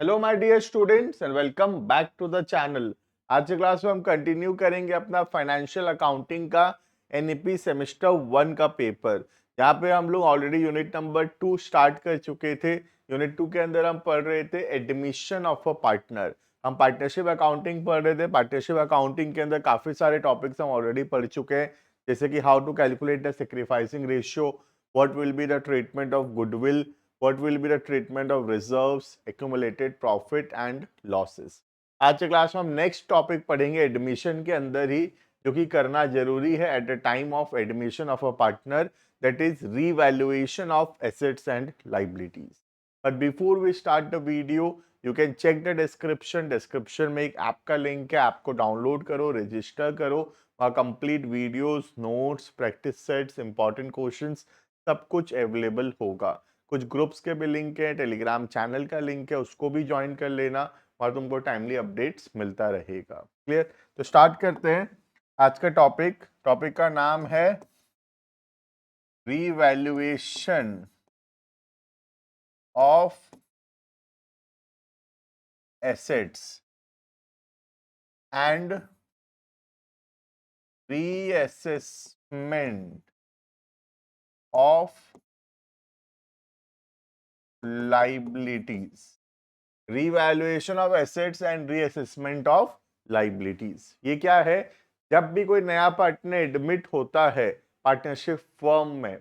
Hello my dear students and welcome back to the channel. आज की class में हम कंटिन्यू करेंगे अपना फाइनेंशियल अकाउंटिंग का एनईपी सेमेस्टर 1 का पेपर। यहाँ पे हम लोग ऑलरेडी यूनिट नंबर 2 स्टार्ट कर चुके थे। यूनिट 2 के अंदर हम पढ़ रहे थे एडमिशन ऑफ अ पार्टनर। हम पार्टनरशिप अकाउंटिंग पढ़ रहे थे। पार्टनरशिप अकाउंटिंग के अंदर काफी सारे टॉपिक्स हम ऑलरेडी पढ़ चुके हैं, जैसे कि how to calculate the sacrificing ratio, what will be the treatment of goodwill, what will be the treatment of reserves, accumulated profit and losses। आज के क्लास में हम नेक्स्ट टॉपिक पढ़ेंगे एडमिशन के अंदर ही, जो कि करना जरूरी है at the time of admission of a partner, that is revaluation of assets and liabilities. But before we start the video, you can check the description में एक ऐप का लिंक है, ऐप को डाउनलोड करो, रजिस्टर करो। वहाँ complete videos, notes, practice sets, important questions सब कुछ अवेलेबल होगा। कुछ ग्रुप्स के भी लिंक है, टेलीग्राम चैनल का लिंक है, उसको भी ज्वाइन कर लेना और तुमको टाइमली अपडेट्स मिलता रहेगा। क्लियर? तो स्टार्ट करते हैं आज का टॉपिक। टॉपिक का नाम है revaluation of assets and reassessment of liabilities. Revaluation of assets and reassessment of liabilities, ये क्या है? जब भी कोई नया पार्टनर एडमिट होता है पार्टनरशिप फर्म में,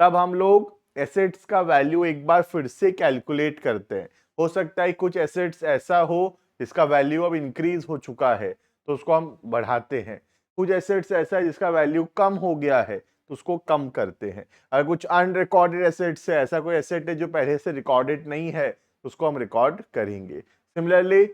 तब हम लोग एसेट्स का वैल्यू एक बार फिर से कैलकुलेट करते हैं। हो सकता है कुछ एसेट्स ऐसा हो जिसका वैल्यू अब इंक्रीज हो चुका है, तो उसको हम बढ़ाते हैं। कुछ एसेट्स ऐसा है जिसका वैल्यू कम हो गया है, तो उसको कम करते हैं। अगर कुछ अनरिकॉर्डेड एसेट्स है, ऐसा कोई एसेट है जो पहले से रिकॉर्डेड नहीं है, उसको हम रिकॉर्ड करेंगे। सिमिलरली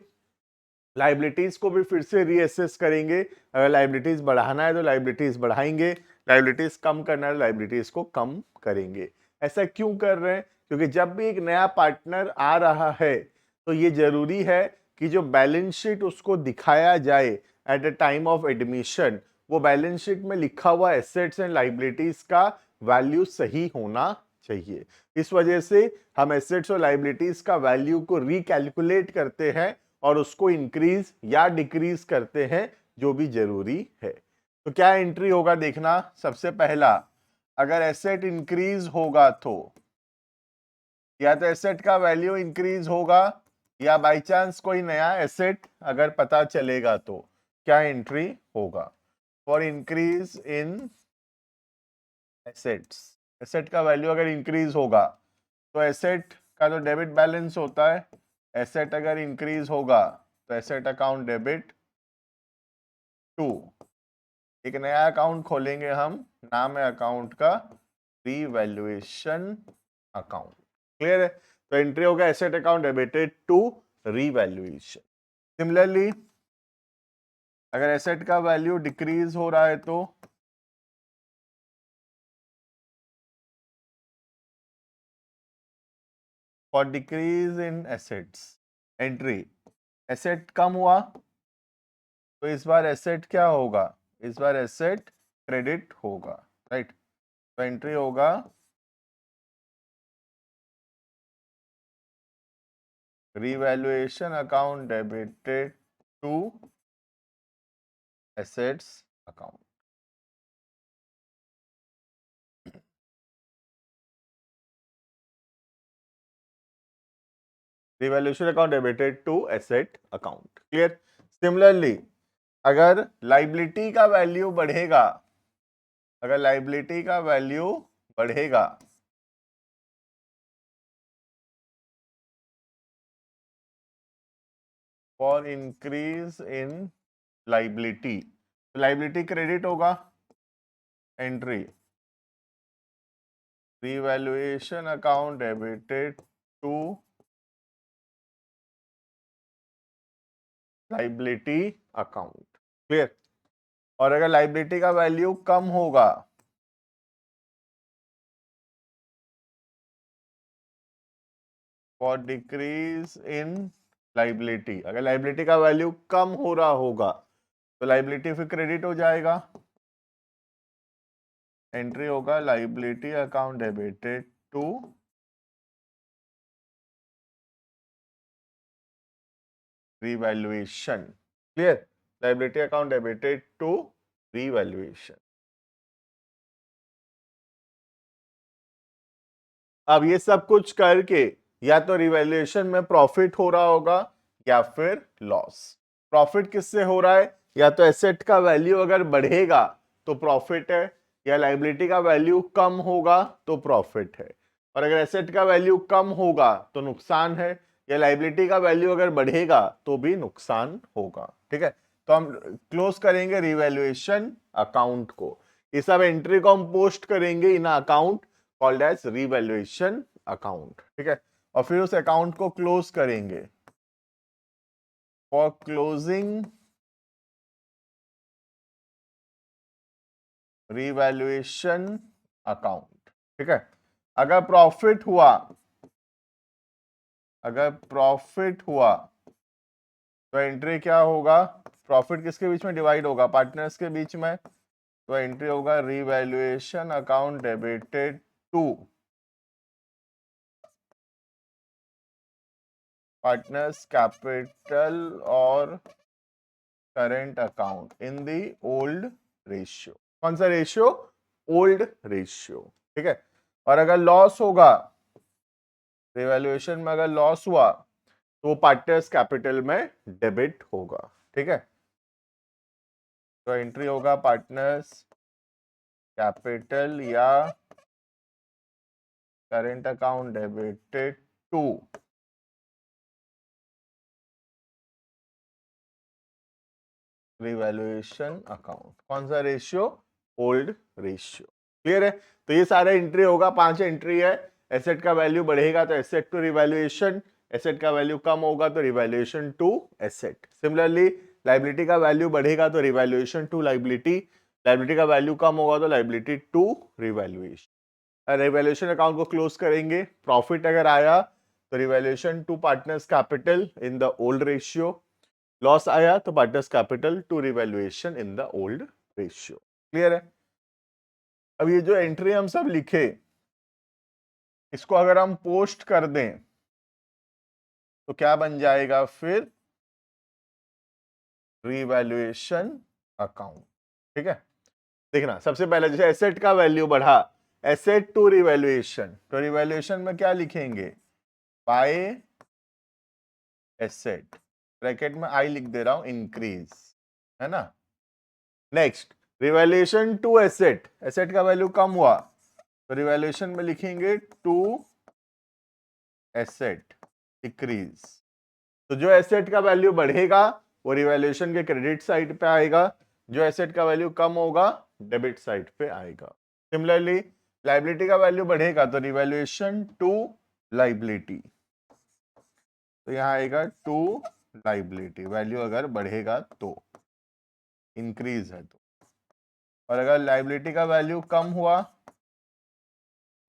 लाइबिलिटीज को भी फिर से रीअसेस करेंगे। अगर लाइबिलिटीज बढ़ाना है तो लाइबिलिटीज बढ़ाएंगे, लाइबिलिटीज कम करना है लाइबिलिटीज को कम करेंगे। ऐसा क्यों कर रहे हैं? क्योंकि जब भी एक नया पार्टनर आ रहा है, तो ये जरूरी है कि जो बैलेंस शीट उसको दिखाया जाए eight the time of admission, वो बैलेंस शीट में लिखा हुआ एसेट्स एंड लाइबिलिटीज का वैल्यू सही होना चाहिए। इस वजह से हम एसेट्स और लाइबिलिटीज का वैल्यू को रिकैलकुलेट करते हैं और उसको इंक्रीज या डिक्रीज करते हैं, जो भी जरूरी है। तो क्या एंट्री होगा देखना। सबसे पहला, अगर एसेट इंक्रीज होगा तो या तो एसेट का वैल्यू इंक्रीज होगा, या बाय चांस कोई नया एसेट अगर पता चलेगा तो क्या एंट्री होगा। For increase in assets, asset का वैल्यू अगर इंक्रीज होगा तो एसेट का जो डेबिट बैलेंस होता है, एसेट अगर इंक्रीज होगा तो एसेट अकाउंट डेबिट टू, एक नया अकाउंट खोलेंगे हम, नाम है अकाउंट का रीवैल्यूएशन अकाउंट। क्लियर है? तो एंट्री होगा asset account debited to revaluation. Similarly अगर एसेट का वैल्यू डिक्रीज हो रहा है तो for decrease in assets, entry asset कम हुआ तो इस बार एसेट क्या होगा? इस बार एसेट क्रेडिट होगा, राइट? तो एंट्री होगा revaluation account debited to assets account. Revaluation account debited to asset account. Clear? Similarly अगर लाइबिलिटी का वैल्यू बढ़ेगा, अगर लाइबिलिटी का वैल्यू बढ़ेगा for increase in liability, liability credit होगा, entry revaluation account debited to liability account. Clear? और अगर liability का वैल्यू कम होगा, फॉर डिक्रीज इन लाइबिलिटी, अगर लाइबिलिटी का वैल्यू कम हो रहा होगा तो लाइबिलिटी फिर क्रेडिट हो जाएगा, एंट्री होगा liability account debited to revaluation. Clear? Liability account debited to revaluation. अब ये सब कुछ करके या तो रिवैल्यूएशन में प्रॉफिट हो रहा होगा या फिर लॉस। प्रॉफिट किससे हो रहा है? या तो एसेट का वैल्यू अगर बढ़ेगा तो प्रॉफिट है, या लायबिलिटी का वैल्यू कम होगा तो प्रॉफिट है। और अगर एसेट का वैल्यू कम होगा तो नुकसान है, या लायबिलिटी का वैल्यू अगर बढ़ेगा तो भी नुकसान होगा। ठीक है, तो हम क्लोज करेंगे रिवैल्यूएशन अकाउंट को। ये सब एंट्री को हम पोस्ट करेंगे in account called as revaluation account. ठीक है, और फिर उस अकाउंट को क्लोज करेंगे। For closing revaluation account. ठीक है, अगर प्रॉफिट हुआ तो एंट्री क्या होगा? प्रॉफिट किसके बीच में डिवाइड होगा? पार्टनर्स के बीच में। तो एंट्री होगा revaluation account debited to partners capital और current account in the old ratio. कौन सा रेशियो? Old ratio. ठीक है, और अगर लॉस होगा, रिवैल्यूएशन में अगर लॉस हुआ तो पार्टनर्स कैपिटल में डेबिट होगा। ठीक है, तो एंट्री होगा पार्टनर्स कैपिटल या current account debited to revaluation account. कौन सा रेशियो? Old ratio. क्लियर है? तो ये सारा एंट्री होगा, 5 एंट्री है। एसेट का वैल्यू बढ़ेगा तो एसेट टू रिवैल्यूएशन, एसेट का वैल्यू कम होगा तो revaluation to asset. Similarly liability का वैल्यू बढ़ेगा तो रिवैल्यूएशन टू लायबिलिटी, लायबिलिटी का वैल्यू कम होगा तो liability to revaluation. Revaluation account को क्लोज करेंगे। प्रॉफिट अगर आया तो revaluation to partners capital in the old ratio, loss आया तो partners capital to revaluation in the old ratio. Clear है? अब ये जो एंट्री हम सब लिखे, इसको अगर हम पोस्ट कर दें तो क्या बन जाएगा फिर? Revaluation account. ठीक है, देखना सबसे पहले जैसे एसेट का वैल्यू बढ़ा, एसेट टू रिवैल्यूएशन, तो रिवैल्यूएशन में क्या लिखेंगे? बाय एसेट, ब्रैकेट में आई लिख दे रहा हूं, इंक्रीज, है ना। Next revaluation to asset, asset का वैल्यू कम हुआ तो रिवैल्यूएशन में लिखेंगे टू एसेट डिक्रीज। तो जो एसेट का वैल्यू बढ़ेगा वो रिवैल्यूएशन के क्रेडिट साइड पे आएगा, जो एसेट का वैल्यू कम होगा डेबिट साइड पे आएगा। सिमिलरली लायबिलिटी का वैल्यू बढ़ेगा तो रिवैल्यूएशन टू लायबिलिटी, तो यहां आएगा टू लायबिलिटी, वैल्यू अगर बढ़ेगा तो, इंक्रीज है तो। और अगर लायबिलिटी का वैल्यू कम हुआ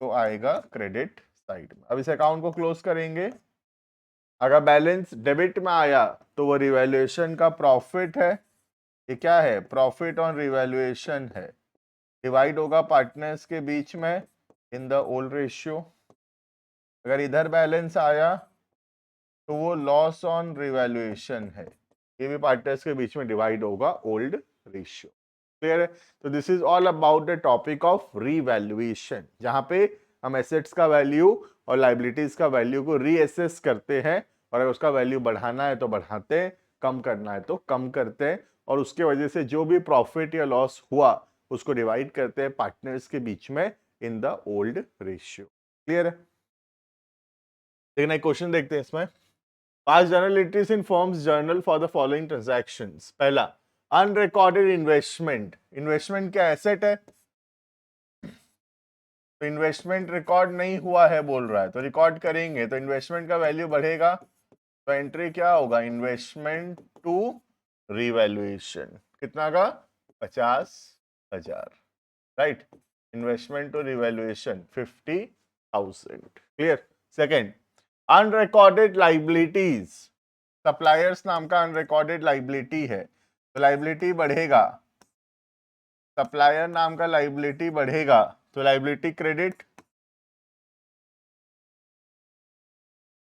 तो आएगा क्रेडिट साइड में। अब इस अकाउंट को क्लोज करेंगे। अगर बैलेंस डेबिट में आया तो वो रिवैल्यूएशन का प्रॉफिट है। ये क्या है? प्रॉफिट ऑन रिवैल्यूएशन है, डिवाइड होगा पार्टनर्स के बीच में इन द ओल्ड रेशियो। अगर इधर बैलेंस आया तो वो लॉस ऑन रिवैल्यूएशन है, ये भी पार्टनर्स के बीच में डिवाइड होगा ओल्ड रेशियो। क्लियर है? तो this is all about the topic of revaluation, जहां पे हम एसेट्स का वैल्यू और लायबिलिटीज का वैल्यू को रीअसेस करते हैं, और अगर उसका वैल्यू बढ़ाना है तो बढ़ाते हैं, कम करना है तो कम करते हैं, और उसके वजह से जो भी प्रॉफिट या लॉस हुआ उसको डिवाइड करते हैं पार्टनर्स के बीच में इन द ओल्ड रेशियो। क्लियर है? देखना एक क्वेश्चन देखते हैं इसमें। पास journal entries in firms journal for the following transactions. पहला अनरिकॉर्डेड इन्वेस्टमेंट, इन्वेस्टमेंट क्या एसेट है? तो इन्वेस्टमेंट रिकॉर्ड नहीं हुआ है बोल रहा है, तो रिकॉर्ड करेंगे तो इन्वेस्टमेंट का वैल्यू बढ़ेगा, तो एंट्री क्या होगा? Investment to revaluation. कितना का? 50,000। Right, investment to revaluation 50,000। Clear? Second unrecorded liabilities, suppliers नाम का अनरिकॉर्डेड लाइबिलिटी है, तो लाइबिलिटी बढ़ेगा, सप्लायर नाम का लाइबिलिटी बढ़ेगा तो लाइबिलिटी क्रेडिट,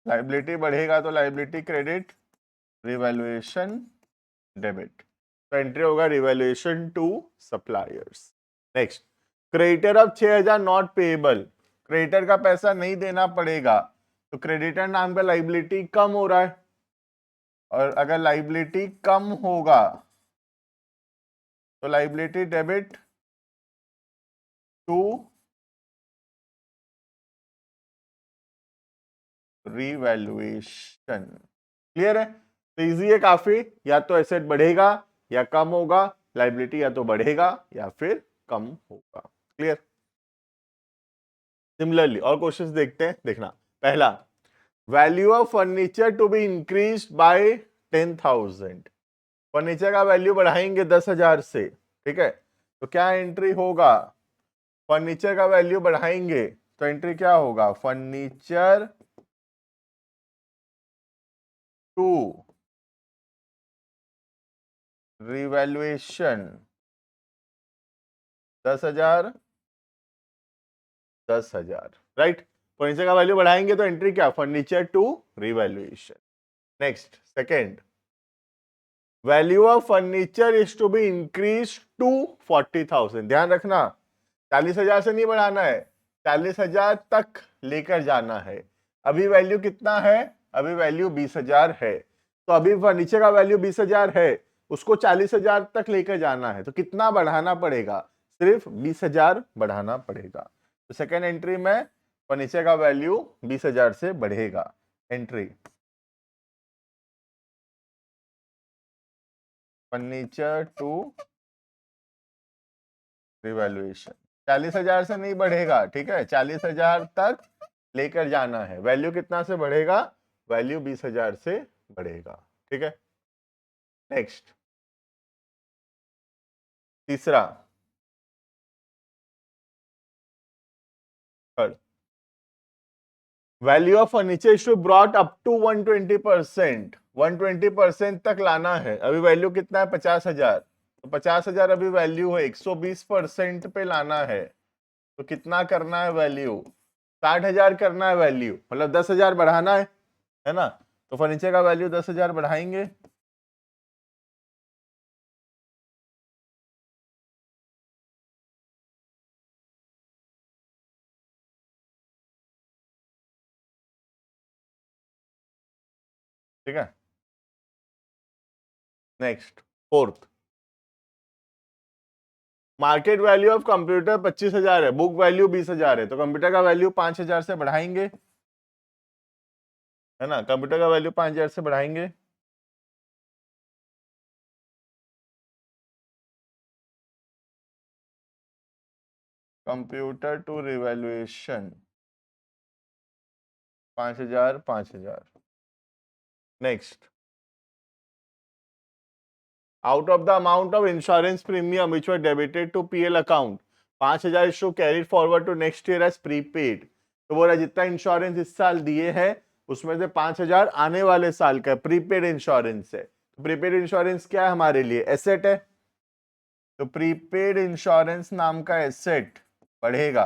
लाइबिलिटी बढ़ेगा तो लाइबिलिटी क्रेडिट, रिवैल्यूएशन डेबिट, तो एंट्री होगा revaluation to suppliers. Next, creditor of 6000 not payable, creditor का पैसा नहीं देना पड़ेगा, तो क्रेडिटर नाम का लाइबिलिटी कम हो रहा है, और अगर लाइबिलिटी कम होगा तो liability debit to revaluation. Clear है? तो इजी है काफी, या तो एसेट बढ़ेगा या कम होगा, लाइबिलिटी या तो बढ़ेगा या फिर कम होगा। क्लियर? सिमिलरली और क्वेश्चंस देखते हैं, देखना। पहला, value of furniture to be increase by 10,000, furniture का वैल्यू बढ़ाएंगे 10,000 से, ठीक है, तो क्या एंट्री होगा? फर्नीचर का वैल्यू बढ़ाएंगे तो एंट्री क्या होगा? Furniture to revaluation 10,000 10,000, right. Furniture का वैल्यू बढ़ाएंगे तो एंट्री क्या? Furniture to revaluation. Next, second, value of furniture is to be increase to 40,000, ध्यान रखना 40,000 से नहीं बढ़ाना है, 40,000 तक लेकर जाना है। अभी वैल्यू कितना है? अभी वैल्यू 20,000 है, तो अभी फर्नीचर का वैल्यू 20,000 है, उसको 40,000 तक लेकर जाना है, तो कितना बढ़ाना पड़ेगा? सिर्फ 20,000 बढ़ाना पड़ेगा। तो सेकेंड एंट्री में फर्नीचर का वैल्यू 20,000 से बढ़ेगा। एंट्री फर्नीचर टू रिवैल्यूएशन, 40,000 से नहीं बढ़ेगा, ठीक है, 40,000 तक लेकर जाना है। वैल्यू कितना से बढ़ेगा? वैल्यू 20,000 से बढ़ेगा, ठीक है। नेक्स्ट, तीसरा, third, value of furniture is to brought up to 120%, 120% तक लाना है। अभी वैल्यू कितना है? 50,000, तो 50,000 अभी वैल्यू है, 120% पे लाना है, तो कितना करना है वैल्यू? 60,000 करना है वैल्यू, मतलब 10,000 बढ़ाना है ना, तो फर्नीचर का वैल्यू 10,000 बढ़ाएंगे, ठीक है। Next, fourth, market value of computer 25,000 है, बुक वैल्यू 20,000 है, तो कंप्यूटर का वैल्यू 5,000 से बढ़ाएंगे, है ना, कंप्यूटर का वैल्यू 5,000 से बढ़ाएंगे। Computer to revaluation 5,000 5,000। Next, out of the amount of insurance premium which were debited to PL account, 5,000 is to carry forward to next year as prepaid, तो बोला जितना इंश्योरेंस इस साल दिए हैं उसमें से 5,000 आने वाले साल का प्रीपेड इंश्योरेंस है। तो प्रीपेड इंश्योरेंस क्या है हमारे लिए? एसेट है, तो प्रीपेड इंश्योरेंस नाम का एसेट बढ़ेगा,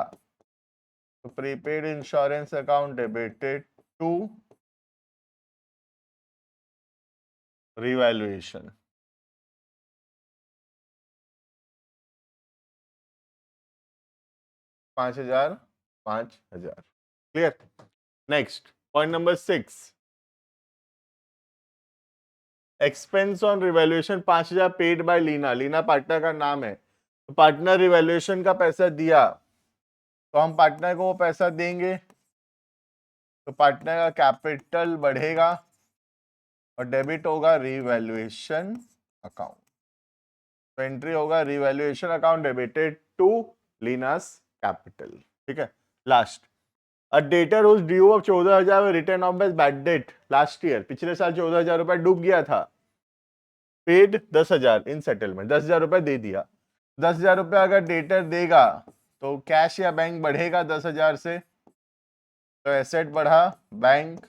तो prepaid insurance account debited to revaluation, 5,000 5,000। Clear? Next, point number 6, expense on revaluation 5,000 paid by Leena, Leena partner का नाम है, तो पार्टनर रिवैल्यूएशन का पैसा दिया, तो हम पार्टनर को वो पैसा देंगे, तो पार्टनर का कैपिटल बढ़ेगा और डेबिट होगा रिवैल्यूएशन अकाउंट, तो एंट्री होगा revaluation account debited to Leena's capital, ठीक है। Last, a debtor whose due of 14,000 return of bad debt last year, पिछले साल 14,000 रुपए डूब गया था, पेड 10,000 इन सेटलमेंट, 10,000 रुपए दे दिया। 10,000 रुपए अगर डेटर देगा तो कैश या बैंक बढ़ेगा 10,000 से, तो एसेट बढ़ा, बैंक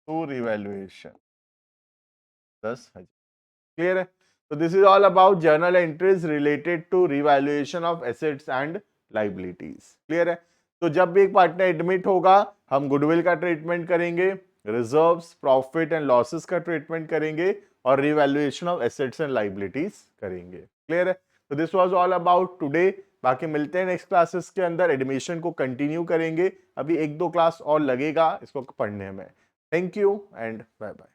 टू रिवैल्यूएशन 10,000। क्लियर है? तो this is all about journal entries related to revaluation of assets and liabilities. Clear है? तो जब भी एक पार्टनर एडमिट होगा हम गुडविल का ट्रीटमेंट करेंगे, रिजर्व्स, प्रॉफिट एंड लॉसेस का ट्रीटमेंट करेंगे और revaluation of assets and liabilities करेंगे। क्लियर है? तो this was all about today. बाकी मिलते हैं नेक्स्ट क्लासेस के अंदर, एडमिशन को कंटिन्यू करेंगे। अभी 1-2 क्लास और लगेगा इसको पढ़ने में। Thank you and bye bye.